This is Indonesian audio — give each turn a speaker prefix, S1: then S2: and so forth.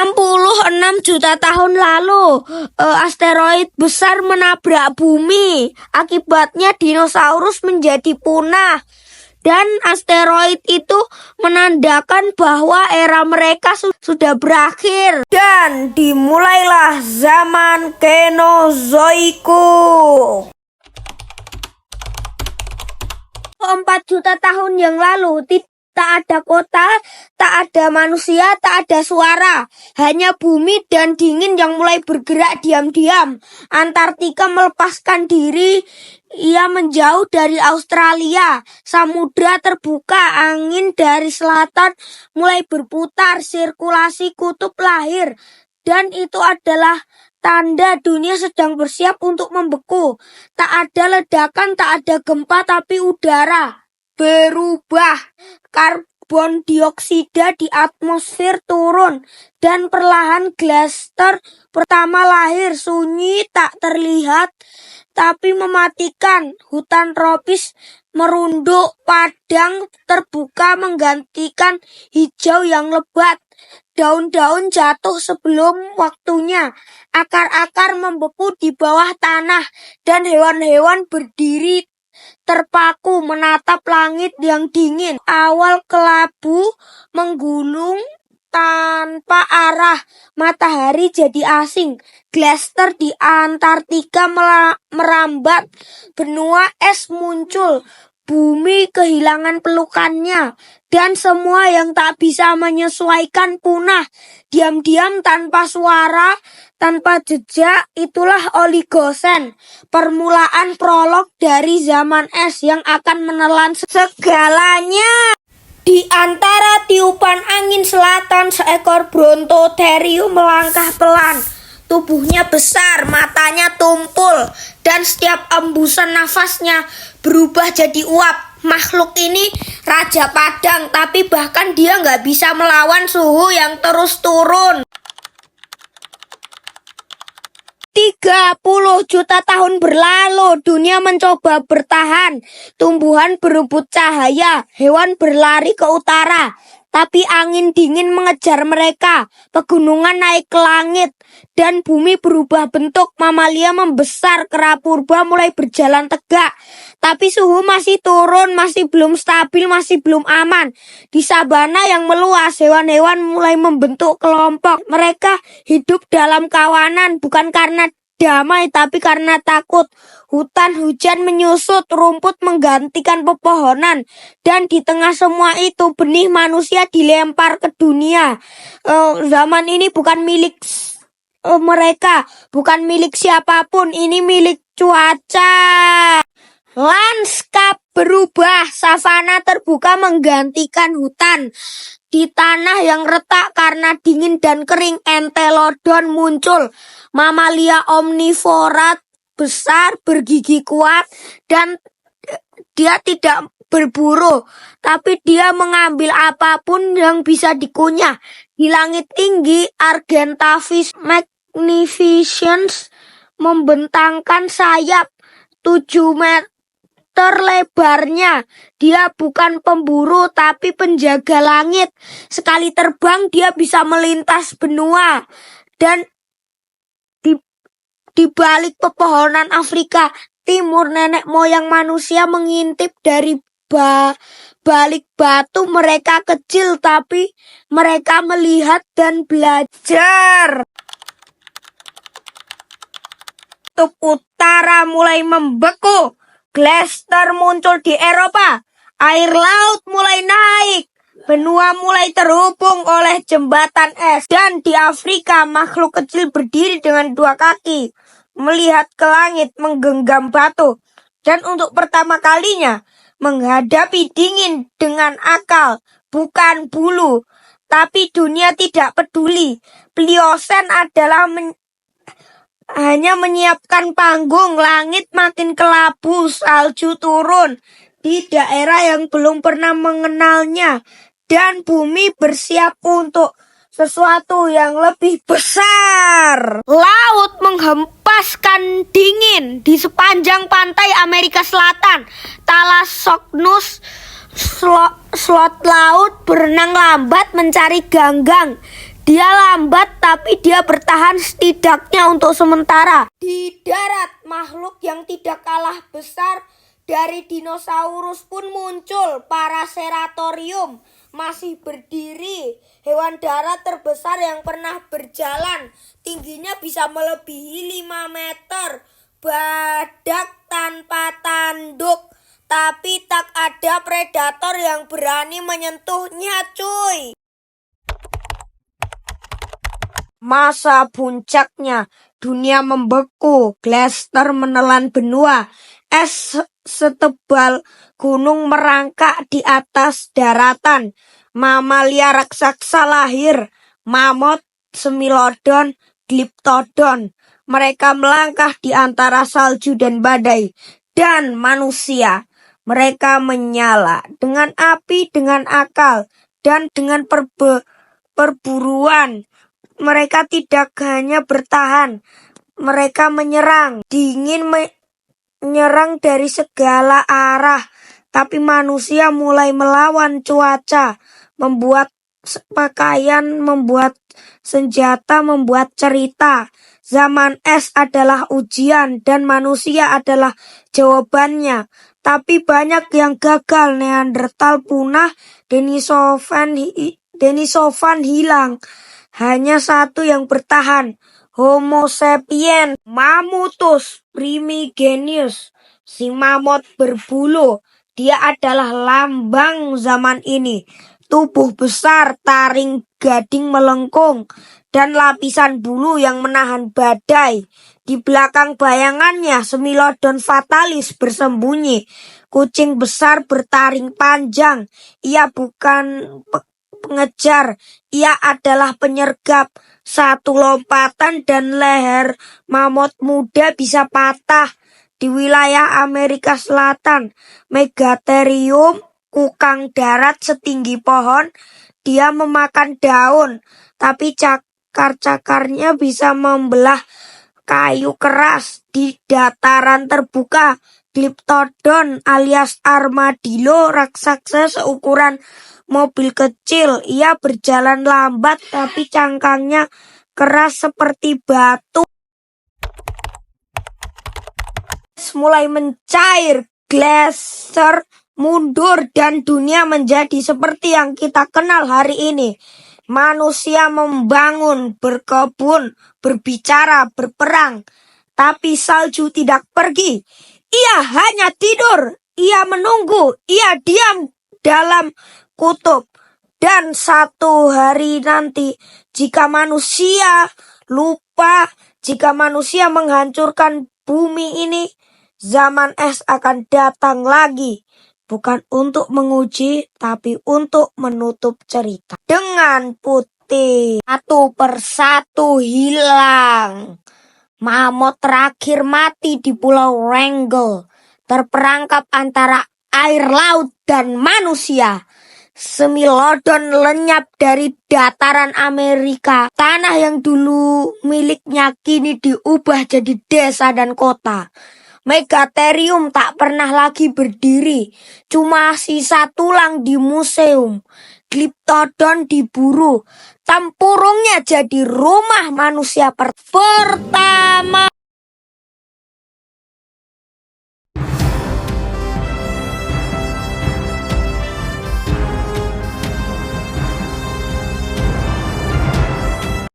S1: 66 juta tahun lalu, asteroid besar menabrak bumi. Akibatnya dinosaurus menjadi punah. Dan asteroid itu menandakan bahwa era mereka sudah berakhir. Dan dimulailah zaman Kenozoiku. 4 juta tahun yang lalu, tak ada kota, tak ada manusia, tak ada suara. Hanya bumi dan dingin yang mulai bergerak diam-diam. Antartika melepaskan diri, ia menjauh dari Australia. Samudra terbuka, angin dari selatan mulai berputar, sirkulasi kutub lahir. Dan itu adalah tanda dunia sedang bersiap untuk membeku. Tak ada ledakan, tak ada gempa, tapi udara berubah. Karbon dioksida di atmosfer turun dan perlahan cluster pertama lahir. Sunyi tak terlihat tapi mematikan. Hutan tropis merunduk, padang terbuka menggantikan hijau yang lebat. Daun-daun jatuh sebelum waktunya. Akar-akar membeku di bawah tanah dan hewan-hewan berdiri terpaku menatap langit yang dingin. Awal kelabu menggulung tanpa arah. Matahari jadi asing. Glacier di Antartika merambat. Benua es muncul. Bumi kehilangan pelukannya. Dan semua yang tak bisa menyesuaikan punah. Diam-diam tanpa suara, tanpa jejak, itulah Oligosen. Permulaan prolog dari zaman es yang akan menelan segalanya. Di antara tiupan angin selatan, seekor Brontotherium melangkah pelan. Tubuhnya besar, matanya tumpul, dan setiap embusan nafasnya berubah jadi uap. Makhluk ini raja padang, tapi bahkan dia nggak bisa melawan suhu yang terus turun. 30 juta tahun berlalu, dunia mencoba bertahan. Tumbuhan berebut cahaya, hewan berlari ke utara. Tapi angin dingin mengejar mereka, pegunungan naik ke langit, dan bumi berubah bentuk. Mamalia membesar, kera purba mulai berjalan tegak. Tapi suhu masih turun, masih belum stabil, masih belum aman. Di sabana yang meluas, hewan-hewan mulai membentuk kelompok. Mereka hidup dalam kawanan, bukan karena damai tapi karena takut. Hutan hujan menyusut, rumput menggantikan pepohonan, dan di tengah semua itu benih manusia dilempar ke dunia. Zaman ini bukan milik mereka, bukan milik siapapun, ini milik cuaca. Lanskap berubah, savana terbuka menggantikan hutan. Di tanah yang retak karena dingin dan kering, entelodon muncul. Mamalia omnivora besar, bergigi kuat, dan dia tidak berburu, tapi dia mengambil apapun yang bisa dikunyah. Di langit tinggi, Argentavis magnificens membentangkan sayap 7 meter lebarnya. Dia bukan pemburu tapi penjaga langit. Sekali terbang dia bisa melintas benua. Dan di balik pepohonan Afrika Timur, nenek moyang manusia mengintip dari balik batu. Mereka kecil tapi mereka melihat dan belajar. Kutub utara mulai membeku. Glacier muncul di Eropa. Air laut mulai naik. Benua mulai terhubung oleh jembatan es. Dan di Afrika, makhluk kecil berdiri dengan 2 kaki, melihat ke langit, menggenggam batu. Dan untuk pertama kalinya, menghadapi dingin dengan akal, bukan bulu. Tapi dunia tidak peduli. Pliocene adalah hanya menyiapkan panggung. Langit makin kelabu, salju turun di daerah yang belum pernah mengenalnya, dan bumi bersiap untuk sesuatu yang lebih besar. Laut menghempaskan dingin di sepanjang pantai Amerika Selatan. Thalassocnus, slot laut, berenang lambat mencari ganggang. Dia lambat tapi dia bertahan setidaknya untuk sementara. Di darat, makhluk yang tidak kalah besar dari dinosaurus pun muncul. Paraceratorium masih berdiri, hewan darat terbesar yang pernah berjalan. Tingginya bisa melebihi 5 meter. Badak tanpa tanduk, tapi tak ada predator yang berani menyentuhnya, cuy. Masa puncaknya, dunia membeku, glacier menelan benua, es setebal gunung merangkak di atas daratan, mamalia raksasa lahir, mamut, semilodon, Glyptodon. Mereka melangkah di antara salju dan badai, dan manusia. Mereka menyala dengan api, dengan akal, dan dengan perburuan. Mereka tidak hanya bertahan, mereka menyerang. Dingin menyerang dari segala arah, tapi manusia mulai melawan cuaca, membuat pakaian, membuat senjata, membuat cerita. Zaman es adalah ujian dan manusia adalah jawabannya. Tapi banyak yang gagal. Neandertal punah, Denisovan hilang. Hanya satu yang bertahan, Homo sapiens Mammuthus primigenius, si mamut berbulu. Dia adalah lambang zaman ini. Tubuh besar, taring gading melengkung, dan lapisan bulu yang menahan badai. Di belakang bayangannya, Semilodon fatalis bersembunyi. Kucing besar bertaring panjang. Ia bukan pengejar, ia adalah penyergap. Satu lompatan dan leher mamut muda bisa patah. Di wilayah Amerika Selatan, Megatherium, kukang darat setinggi pohon, dia memakan daun, tapi cakar-cakarnya bisa membelah kayu keras. Di dataran terbuka, Glyptodon alias armadillo raksasa seukuran mobil kecil. Ia berjalan lambat tapi cangkangnya keras seperti batu. Mulai mencair, glacier mundur dan dunia menjadi seperti yang kita kenal hari ini. Manusia membangun, berkebun, berbicara, berperang. Tapi salju tidak pergi. Ia hanya tidur, ia menunggu, ia diam dalam kutub. Dan satu hari nanti, jika manusia lupa, jika manusia menghancurkan bumi ini, zaman es akan datang lagi. Bukan untuk menguji, tapi untuk menutup cerita. Dengan putih, satu persatu hilang. Mamut terakhir mati di Pulau Wrangel, terperangkap antara air laut dan manusia. Semilodon lenyap dari dataran Amerika. Tanah yang dulu miliknya kini diubah jadi desa dan kota. Megatherium tak pernah lagi berdiri, cuma sisa tulang di museum. Glyptodon diburu, tempurungnya jadi rumah manusia pertama.